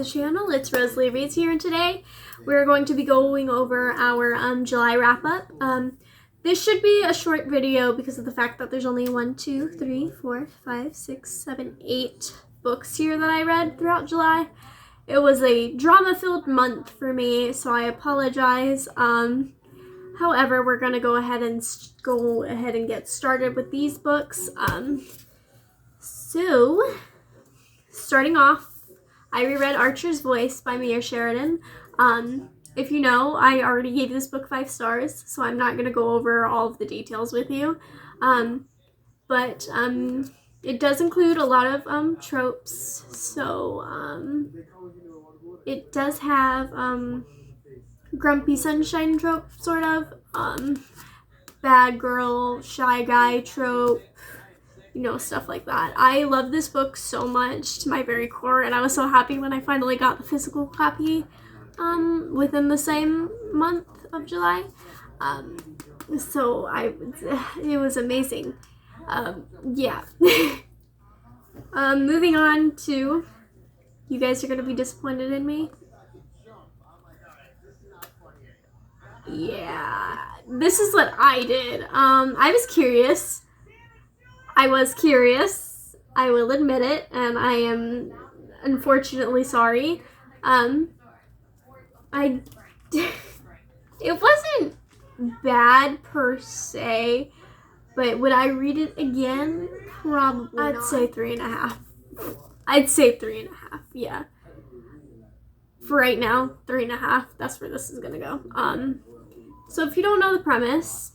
the channel. It's Rosalie Reads here, and today we're going to be going over our July wrap-up. This should be a short video because of the fact that there's only 8 books here that I read throughout July. It was a drama-filled month for me, so I apologize. However, we're going to go ahead and get started with these books. So, starting off, I reread Archer's Voice by Mia Sheridan. If you know, I already gave this book 5 stars, so I'm not going to go over all of the details with you. But it does include a lot of tropes, so it does have grumpy sunshine trope, sort of, bad girl, shy guy trope, you know, stuff like that. I love this book so much to my very core, and I was so happy when I finally got the physical copy within the same month of July. So it was amazing. Yeah. Moving on to, you guys are going to be disappointed in me. Yeah, this is what I did. I was curious. I will admit it, and I am unfortunately sorry. It wasn't bad per se, but would I read it again? Probably not. I'd say 3.5. Yeah. For right now, 3.5. That's where this is gonna go. So if you don't know the premise,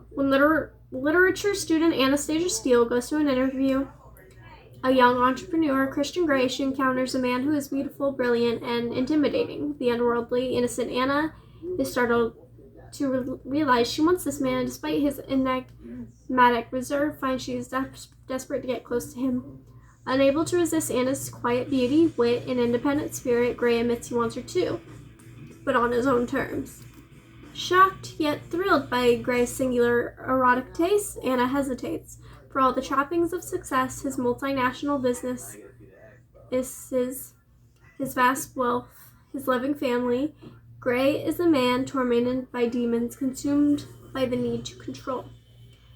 when literature student Anastasia Steele goes to an interview, a young entrepreneur, Christian Grey, she encounters a man who is beautiful, brilliant, and intimidating. The unworldly, innocent Anna is startled to realize she wants this man, and despite his enigmatic reserve, finds she is desperate to get close to him. Unable to resist Anna's quiet beauty, wit, and independent spirit, Grey admits he wants her too, but on his own terms. Shocked yet thrilled by Grey's singular erotic taste, Anna hesitates. For all the trappings of success, his multinational business is his vast wealth, his loving family, Grey is a man tormented by demons, consumed by the need to control.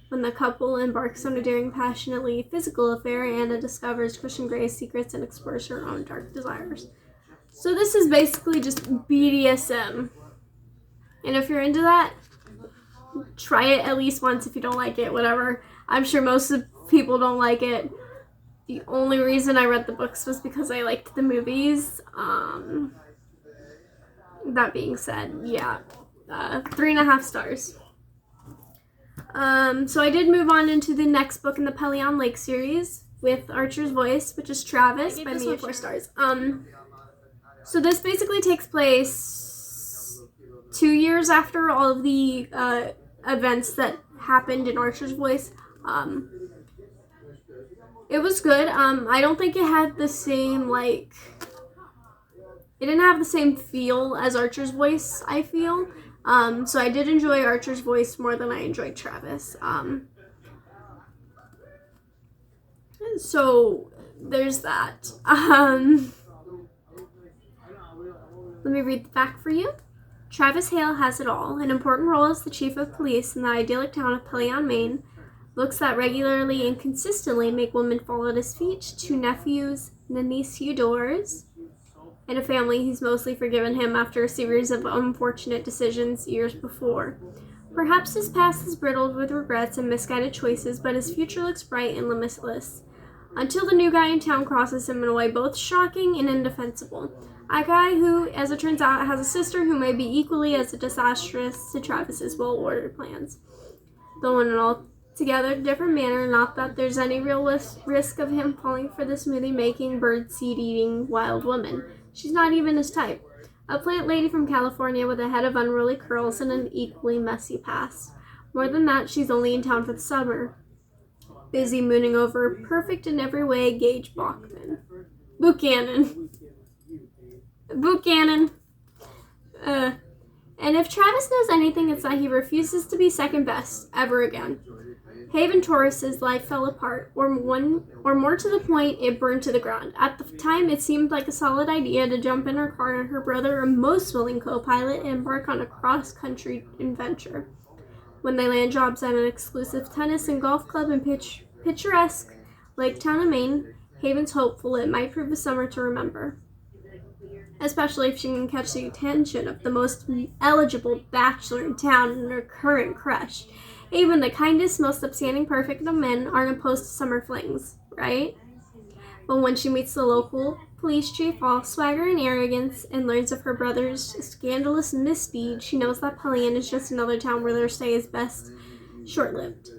When the couple embarks on a daring, passionately physical affair, Anna discovers Christian Grey's secrets and explores her own dark desires. So this is basically just BDSM. And if you're into that, try it at least once. If you don't like it, whatever. I'm sure most of people don't like it. The only reason I read the books was because I liked the movies. That being said, yeah, 3.5 stars. So I did move on into the next book in the Pelion Lake series with Archer's Voice, which is Travis by Mia 4 stars. So this basically takes place 2 years after all of the events that happened in Archer's Voice. It was good. I don't think it had the same, it didn't have the same feel as Archer's Voice, I feel. So I did enjoy Archer's Voice more than I enjoyed Travis. So there's that. Let me read the back for you. Travis Hale has it all, an important role as the chief of police in the idyllic town of Pelion, Maine. Looks that regularly and consistently make women fall at his feet, 2 nephews, and a niece he adores, and a family he's mostly forgiven him after a series of unfortunate decisions years before. Perhaps his past is riddled with regrets and misguided choices, but his future looks bright and limitless. Until the new guy in town crosses him in a way both shocking and indefensible. A guy who, as it turns out, has a sister who may be equally as disastrous to Travis's well-ordered plans. Though in an altogether different manner, not that there's any real risk of him falling for the smoothie-making, bird-seed-eating wild woman. She's not even his type. A plant lady from California with a head of unruly curls and an equally messy past. More than that, she's only in town for the summer. Busy mooning over perfect in every way Gage Bachman. Buchanan. And if Travis knows anything, it's that he refuses to be second best, ever again. Haven Taurus's life fell apart, or more to the point, it burned to the ground. At the time, it seemed like a solid idea to jump in her car and her brother, a most willing co-pilot, and embark on a cross-country adventure. When they land jobs at an exclusive tennis and golf club in picturesque Lake Town of Maine, Haven's hopeful it might prove a summer to remember, especially if she can catch the attention of the most eligible bachelor in town and her current crush. Even the kindest, most upstanding, perfect of men aren't opposed to summer flings, right? But when she meets the local police chief, all swagger and arrogance, and learns of her brother's scandalous misdeed, she knows that Pellean is just another town where their stay is best short-lived.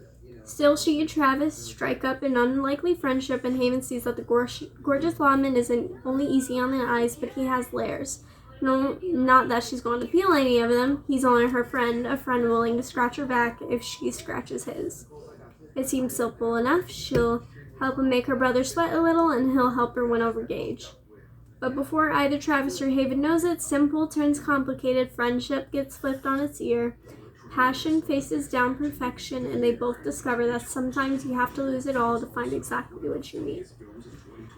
Still, she and Travis strike up an unlikely friendship, and Haven sees that the gorgeous lawman isn't only easy on the eyes, but he has layers. No, not that she's going to peel any of them. He's only her friend, a friend willing to scratch her back if she scratches his. It seems simple enough. She'll help him make her brother sweat a little, and he'll help her win over Gage. But before either Travis or Haven knows it, simple turns complicated, friendship gets flipped on its ear, passion faces down perfection, and they both discover that sometimes you have to lose it all to find exactly what you need.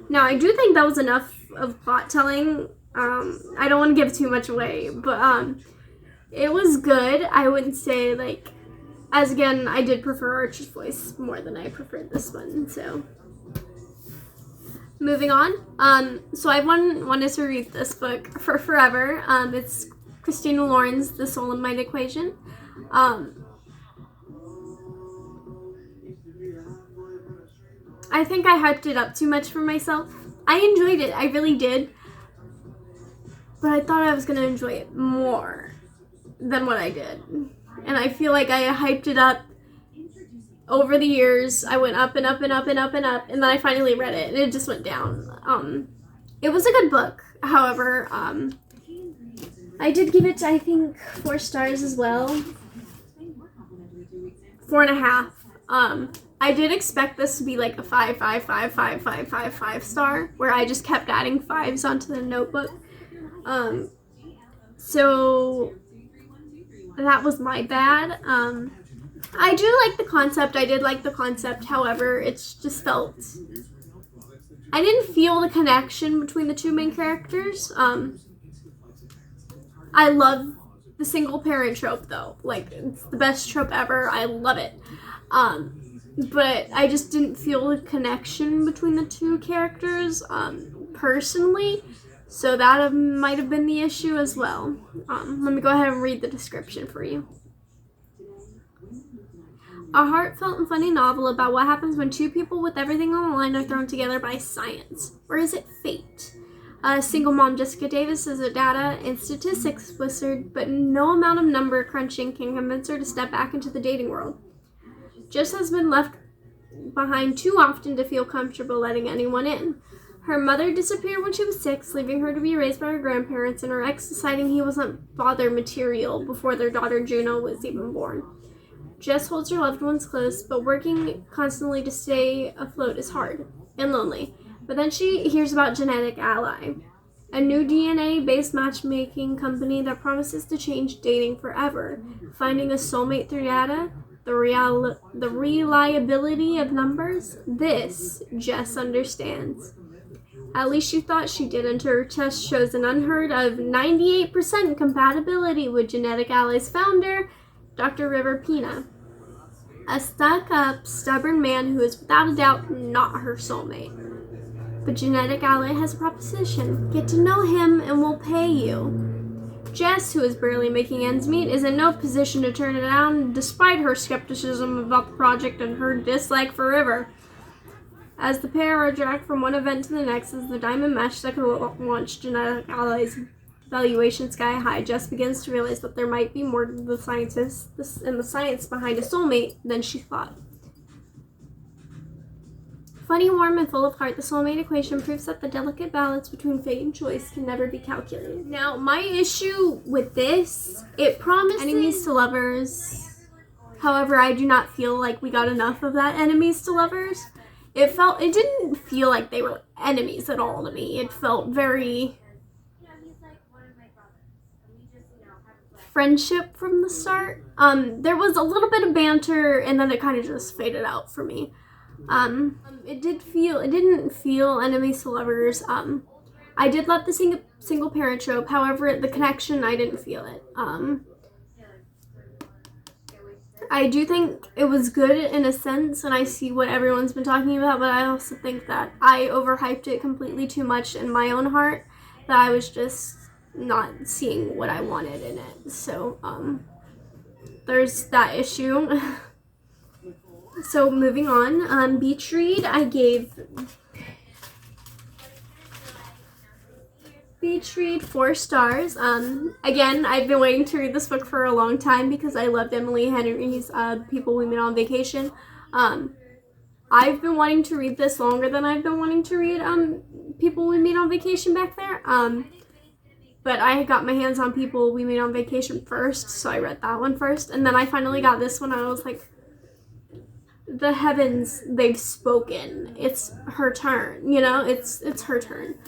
Now, I do think that was enough of plot telling. I don't want to give too much away, but it was good. I wouldn't say, like, as again, I did prefer Archer's voice more than I preferred this one, so. Moving on. So I've wanted to read this book for forever. It's Christina Lauren's The Soul and Mind Equation. I think I hyped it up too much for myself. I enjoyed it. I really did. But I thought I was going to enjoy it more than what I did. And I feel like I hyped it up over the years. I went up and up and up and up and up. And then I finally read it. And it just went down. It was a good book. However, I did give it, I think, 4 stars as well. 4.5. I did expect this to be like a 5, 5, 5, 5, 5, 5, 5 star. Where I just kept adding 5s onto the notebook. So that was my bad. I do like the concept. I did like the concept. However, it's just felt, I didn't feel the connection between the two main characters. I love the single parent trope though. Like, it's the best trope ever. I love it. But I just didn't feel the connection between the two characters, personally. So that might have been the issue as well. Let me go ahead and read the description for you. A heartfelt and funny novel about what happens when two people with everything on the line are thrown together by science. Or is it fate? Single mom Jessica Davis is a data and statistics wizard, but no amount of number crunching can convince her to step back into the dating world. Jess has been left behind too often to feel comfortable letting anyone in. Her mother disappeared when she was 6, leaving her to be raised by her grandparents, and her ex deciding he wasn't bother material before their daughter Juno was even born. Jess holds her loved ones close, but working constantly to stay afloat is hard and lonely. But then she hears about Genetic Ally, a new DNA-based matchmaking company that promises to change dating forever. Finding a soulmate through data, the reliability of numbers, this Jess understands. At least she thought she did, until her test shows an unheard of 98% compatibility with Genetic Ally's founder, Dr. River Pina, a stuck-up, stubborn man who is without a doubt not her soulmate. But Genetic Ally has a proposition. Get to know him and we'll pay you. Jess, who is barely making ends meet, is in no position to turn it down, despite her skepticism about the project and her dislike for River. As the pair are dragged from one event to the next as the diamond mesh that could launch Genetic Ally's valuation sky high, Jess begins to realize that there might be more to the scientists and the science behind a soulmate than she thought. Funny, warm, and full of heart, the soulmate equation proves that the delicate balance between fate and choice can never be calculated. Now, my issue with this, it promised enemies to lovers. However, I do not feel like we got enough of that enemies to lovers. It didn't feel like they were enemies at all to me. It felt very friendship from the start. There was a little bit of banter, and then it kind of just faded out for me. It didn't feel enemies to lovers. I did love the single parent trope. However, the connection, I didn't feel it. I do think it was good in a sense, and I see what everyone's been talking about, but I also think that I overhyped it completely too much in my own heart, that I was just not seeing what I wanted in it. So, there's that issue. So, moving on, Beach Read, I gave Beach Read 4 stars. Again, I've been waiting to read this book for a long time because I loved Emily Henry's People We Meet on Vacation. I've been wanting to read this longer than I've been wanting to read People We Meet on Vacation back there. But I got my hands on People We Meet on Vacation first, so I read that one first. And then I finally got this one, and I was like, the heavens, they've spoken. It's her turn, you know? It's her turn.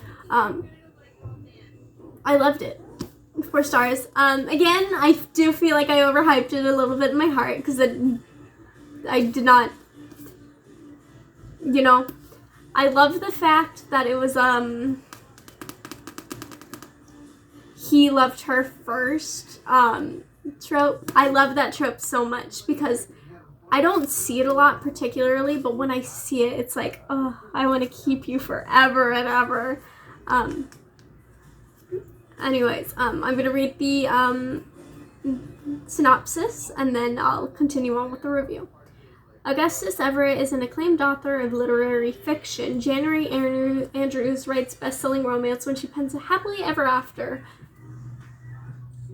I loved it. 4 stars. Again, I do feel like I overhyped it a little bit in my heart because I did not, you know, I loved the fact that it was, he loved her first, trope. I love that trope so much because I don't see it a lot particularly, but when I see it, it's like, oh, I want to keep you forever and ever. Anyways, I'm going to read the synopsis, and then I'll continue on with the review. Augustus Everett is an acclaimed author of literary fiction. January Andrews writes best-selling romance when she pens a happily ever after,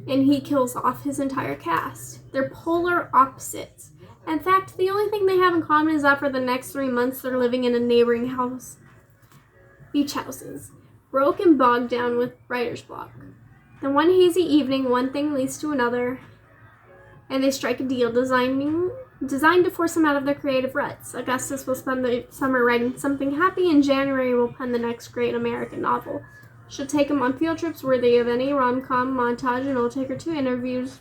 and he kills off his entire cast. They're polar opposites. In fact, the only thing they have in common is that for the next 3 months, they're living in a neighboring beach houses, broke and bogged down with writer's block. Then one hazy evening, one thing leads to another, and they strike a deal designed to force them out of their creative ruts. Augustus will spend the summer writing something happy, and January will pen the next great American novel. She'll take him on field trips worthy of any rom-com montage, and it'll take her to interviews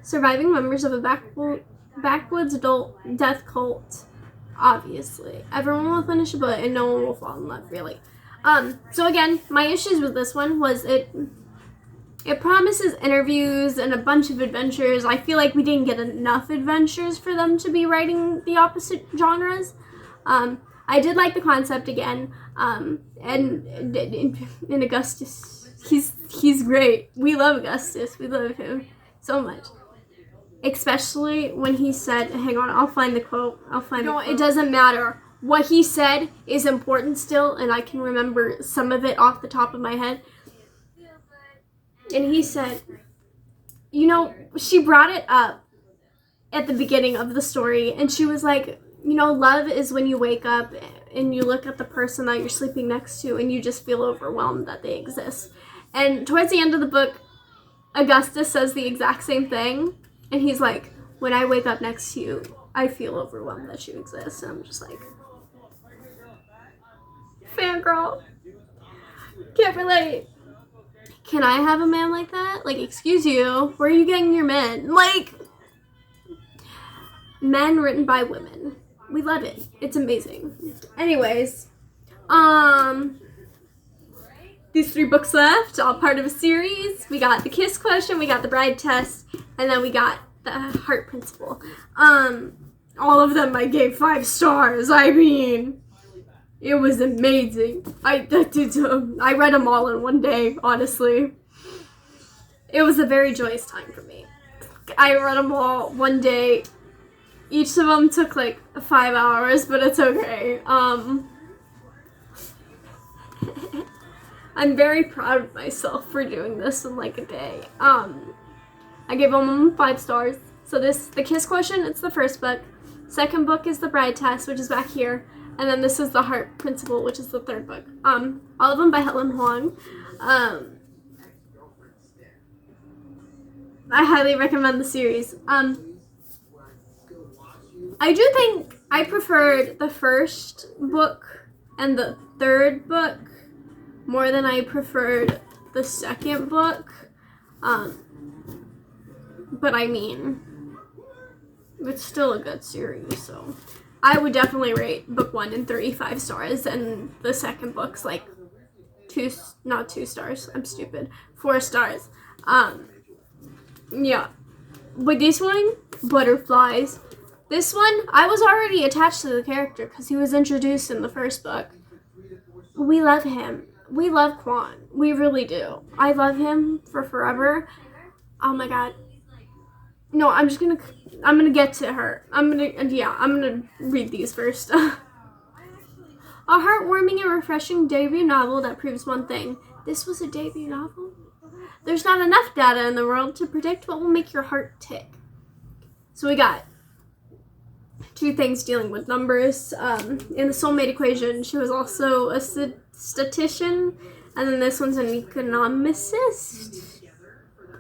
surviving members of a backwoods adult death cult. Obviously, everyone will finish a book, and no one will fall in love, really. So again, my issues with this one was it promises interviews and a bunch of adventures. I feel like we didn't get enough adventures for them to be writing the opposite genres. I did like the concept again, and Augustus, he's great. We love Augustus. We love him so much. Especially when he said, hang on, I'll find the quote. It doesn't matter. What he said is important still, and I can remember some of it off the top of my head. And he said, you know, she brought it up at the beginning of the story, and she was like, you know, love is when you wake up and you look at the person that you're sleeping next to and you just feel overwhelmed that they exist. And towards the end of the book, Augustus says the exact same thing, and he's like, when I wake up next to you, I feel overwhelmed that you exist. And I'm just like, fangirl, can't relate. Can I have a man like that? Like, excuse you, where are you getting your men? Like, men written by women. We love it. It's amazing. Anyways, these 3 books left, all part of a series. We got the Kiss Question, we got the Bride Test, and then we got the Heart Principle. All of them I gave 5 stars. I mean, it was amazing. I read them all in one day, honestly. It was a very joyous time for me. I read them all one day. Each of them took like 5 hours, but it's okay. I'm very proud of myself for doing this in like a day. I gave them 5 stars. So the Kiss Question, it's the first book. Second book is the Bride Test, which is back here. And then this is the Heart Principle, which is the third book. All of them by Helen Huang. I highly recommend the series. I do think I preferred the first book and the third book more than I preferred the second book. But I mean, it's still a good series, so I would definitely rate book 1 and 3 5 stars, and the second book's like 2 stars. I'm stupid. 4 stars. Yeah. But this one, Butterflies. This one, I was already attached to the character because he was introduced in the first book. We love him. We love Quan. We really do. I love him for forever. Oh my god. No, I'm gonna get to her. I'm gonna read these first. A heartwarming and refreshing debut novel that proves one thing. This was a debut novel? There's not enough data in the world to predict what will make your heart tick. So we got 2 things dealing with numbers. In the soulmate equation, she was also a statistician, and then this one's an economicist.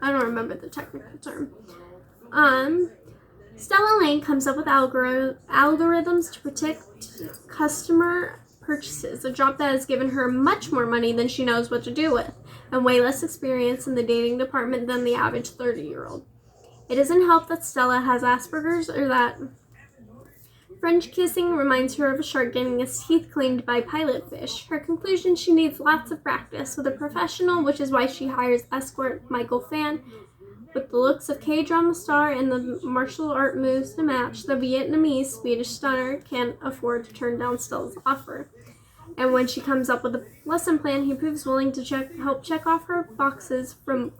I don't remember the technical term. Stella Lane comes up with algorithms to predict customer purchases, a job that has given her much more money than she knows what to do with, and way less experience in the dating department than the average 30-year-old. It doesn't help that Stella has Asperger's or that French kissing reminds her of a shark getting its teeth cleaned by pilot fish. Her conclusion: she needs lots of practice with a professional, which is why she hires escort Michael Phan. With the looks of K-drama star and the martial art moves to match, the Vietnamese Swedish stunner can't afford to turn down Stella's offer. And when she comes up with a lesson plan, he proves willing to help check off her boxes from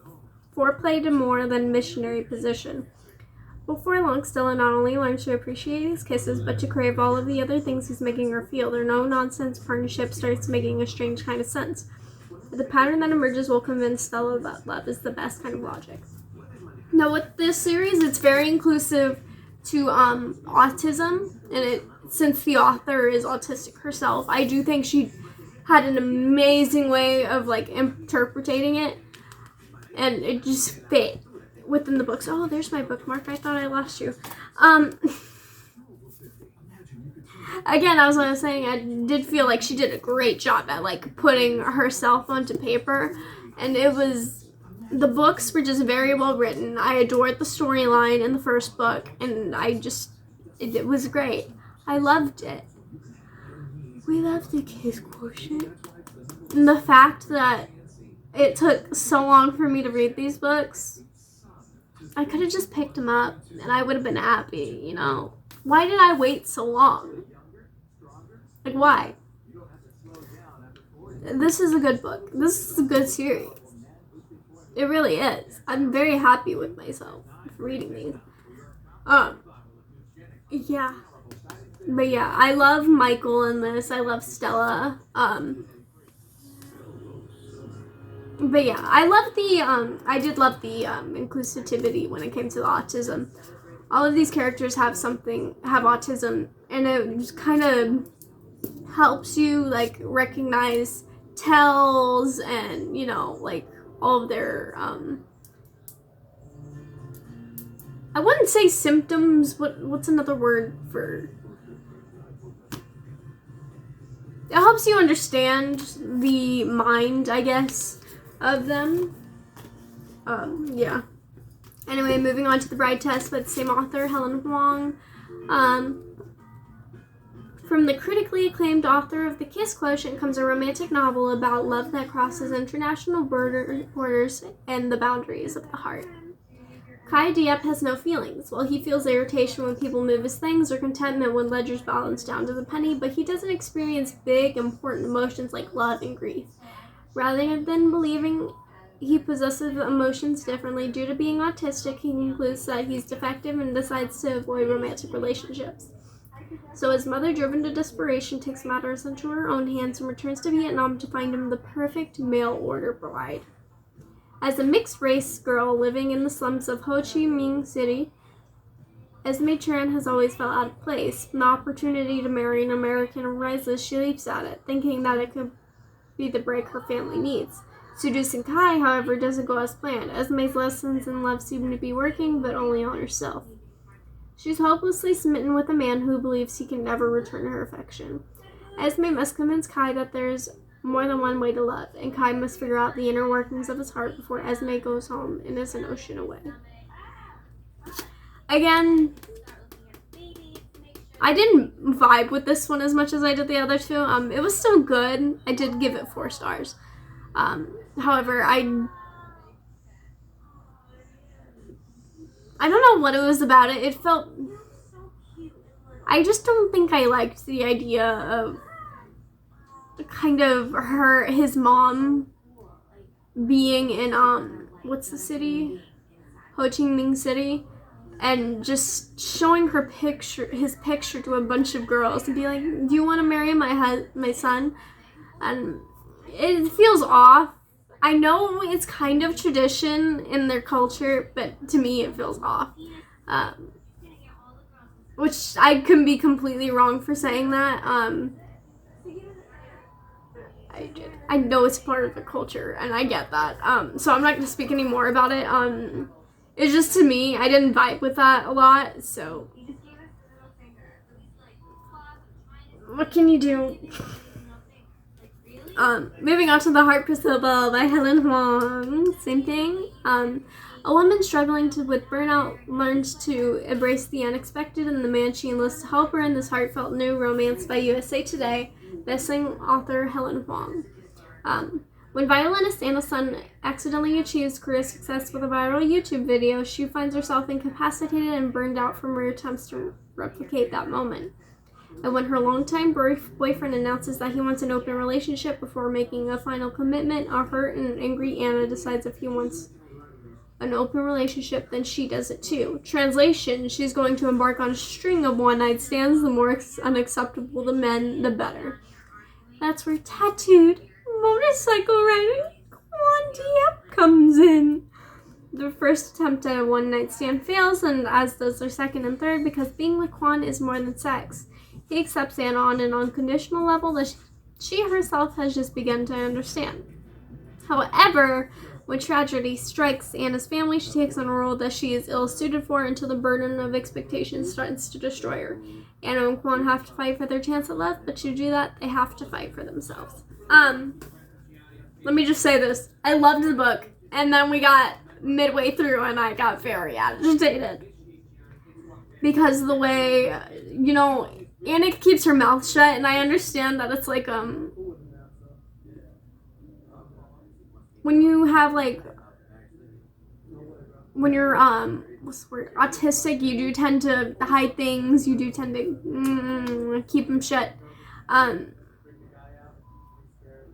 foreplay to more than missionary position. Before long, Stella not only learns to appreciate his kisses, but to crave all of the other things he's making her feel. Their no-nonsense partnership starts making a strange kind of sense. The pattern that emerges will convince Stella that love is the best kind of logic. Now, with this series, it's very inclusive to autism, and since the author is autistic herself, I do think she had an amazing way of interpreting it, and it just fit within the books. Oh, there's my bookmark. I thought I lost you. Again, as I was saying, I did feel like she did a great job at putting herself onto paper, and the books were just very well written. I adored the storyline in the first book, and it was great. I loved it. We love the kiss quotient. And the fact that it took so long for me to read these books, I could have just picked them up, and I would have been happy, you know? Why did I wait so long? Why? This is a good book. This is a good series. It really is. I'm very happy with myself for reading these. Yeah. But yeah, I love Michael in this. I love Stella. But yeah, I did love the inclusivity when it came to the autism. All of these characters have autism, and it just kind of helps you recognize tells and all of their I wouldn't say symptoms. What's another word for? It helps you understand the mind, I guess, of them. Yeah. Anyway, moving on to The Bride Test by the same author, Helen Huang. From the critically acclaimed author of The Kiss Quotient comes a romantic novel about love that crosses international borders and the boundaries of the heart. Kai Diep has no feelings. While he feels irritation when people move his things or contentment when ledgers balance down to the penny, but he doesn't experience big, important emotions like love and grief. Rather than believing he possesses emotions differently due to being autistic, he concludes that he's defective and decides to avoid romantic relationships. So his mother, driven to desperation, takes matters into her own hands and returns to Vietnam to find him the perfect mail-order bride. As a mixed-race girl living in the slums of Ho Chi Minh City, Esme Tran has always felt out of place. When the opportunity to marry an American arises, she leaps at it, thinking that it could be the break her family needs. Seducing Kai, however, doesn't go as planned. Esme's lessons in love seem to be working, but only on herself. She's hopelessly smitten with a man who believes he can never return her affection. Esme must convince Kai that there's more than one way to love, and Kai must figure out the inner workings of his heart before Esme goes home and is an ocean away. Again, I didn't vibe with this one as much as I did the other two. It was still good. I did give it 4 stars. However, I don't know what it was about it. It felt... I just don't think I liked the idea of kind of his mom being in, what's the city? Ho Chi Minh City. And just showing his picture to a bunch of girls and be like, do you want to marry my son? And it feels off. I know it's kind of tradition in their culture, but to me it feels off. Which I can be completely wrong for saying that. I know it's part of the culture, and I get that. So I'm not going to speak any more about it. It's just, to me, I didn't vibe with that a lot, so what can you do? Moving on to The Heart Principle by Helen Huang. Same thing. A woman struggling with burnout learns to embrace the unexpected, and the man she enlists to help her in this heartfelt new romance by USA Today bestselling author Helen Huang. When violinist Anna Sun accidentally achieves career success with a viral YouTube video, she finds herself incapacitated and burned out from her attempts to replicate that moment. And when her longtime boyfriend announces that he wants an open relationship before making a final commitment, a hurt and angry Anna decides if he wants an open relationship, then she does it too. Translation: she's going to embark on a string of one-night stands. The more unacceptable the men, the better. That's where tattooed motorcycle riding Quan Diep comes in. Their first attempt at a one-night stand fails, and as does their second and third, because being with Quan is more than sex. He accepts Anna on an unconditional level that she herself has just begun to understand. However, when tragedy strikes Anna's family, she takes on a role that she is ill-suited for until the burden of expectations starts to destroy her. Anna and Quan have to fight for their chance at love, but to do that, they have to fight for themselves. Let me just say this. I loved the book, and then we got midway through, and I got very agitated. Because of the way, Anna keeps her mouth shut, and I understand that it's like, when you have, like, when you're, what's the word, autistic, you do tend to hide things, you do tend to keep them shut,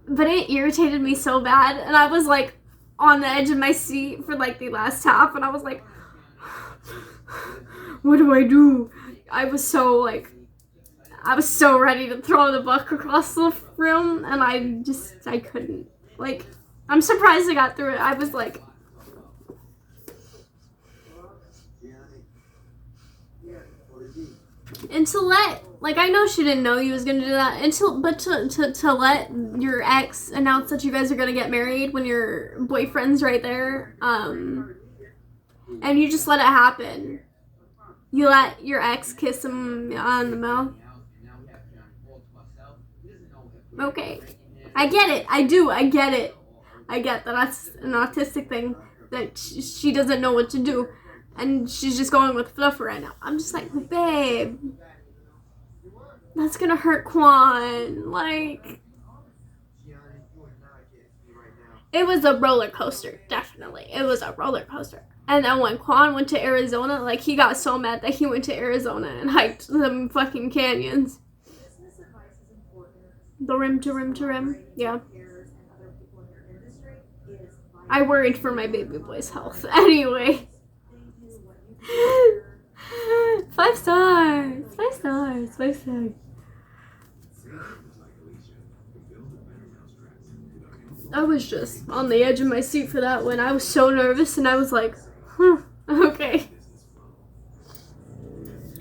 but it irritated me so bad, and I was, like, on the edge of my seat for, like, the last half, and I was like, what do I do? I was so ready to throw the book across the room, and I couldn't. Like, I'm surprised I got through it. I was like, and to let, like, I know she didn't know he was gonna do that, but to let your ex announce that you guys are gonna get married when your boyfriend's right there, and you just let it happen. You let your ex kiss him on the mouth. Okay. I get it. I do. I get it. I get that that's an autistic thing, that she doesn't know what to do, and she's just going with Fluffer right now. I'm just like, babe, that's gonna hurt Quan. Like, it was a roller coaster, definitely. It was a roller coaster. And then when Quan went to Arizona, like, he got so mad that he went to Arizona and hiked them fucking canyons. The rim to rim to rim, yeah. I worried for my baby boy's health. Anyway. 5 stars. 5 stars. 5 stars. I was just on the edge of my seat for that one. I was so nervous, and I was like, okay.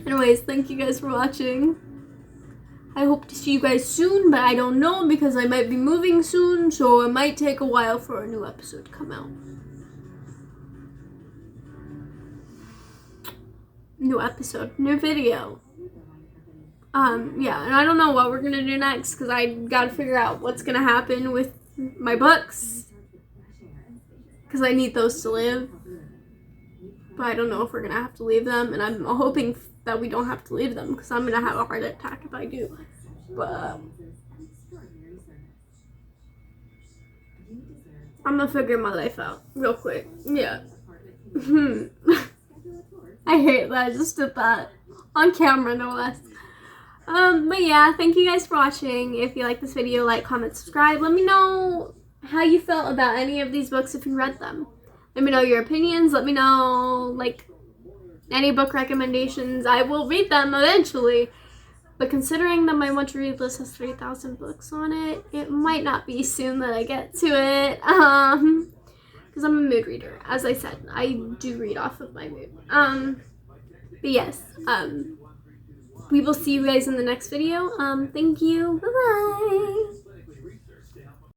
Anyways, thank you guys for watching. I hope to see you guys soon, but I don't know because I might be moving soon, so it might take a while for a new episode to come out. New episode, new video. Yeah, and I don't know what we're gonna do next because I gotta figure out what's gonna happen with my books because I need those to live. but I don't know if we're gonna have to leave them, and I'm hoping that we don't have to leave them because I'm gonna have a heart attack if I do. But I'm gonna figure my life out real quick. Yeah. I hate that I just did that on camera, no less. But yeah, thank you guys for watching. If you like this video, like, comment, subscribe. Let me know how you felt about any of these books if you read them. Let me know your opinions. Let me know, like, any book recommendations. I will read them eventually. But considering that my want to read list has 3,000 books on it, it might not be soon that I get to it. Because I'm a mood reader. As I said, I do read off of my mood. But yes, we will see you guys in the next video. Thank you. Bye-bye.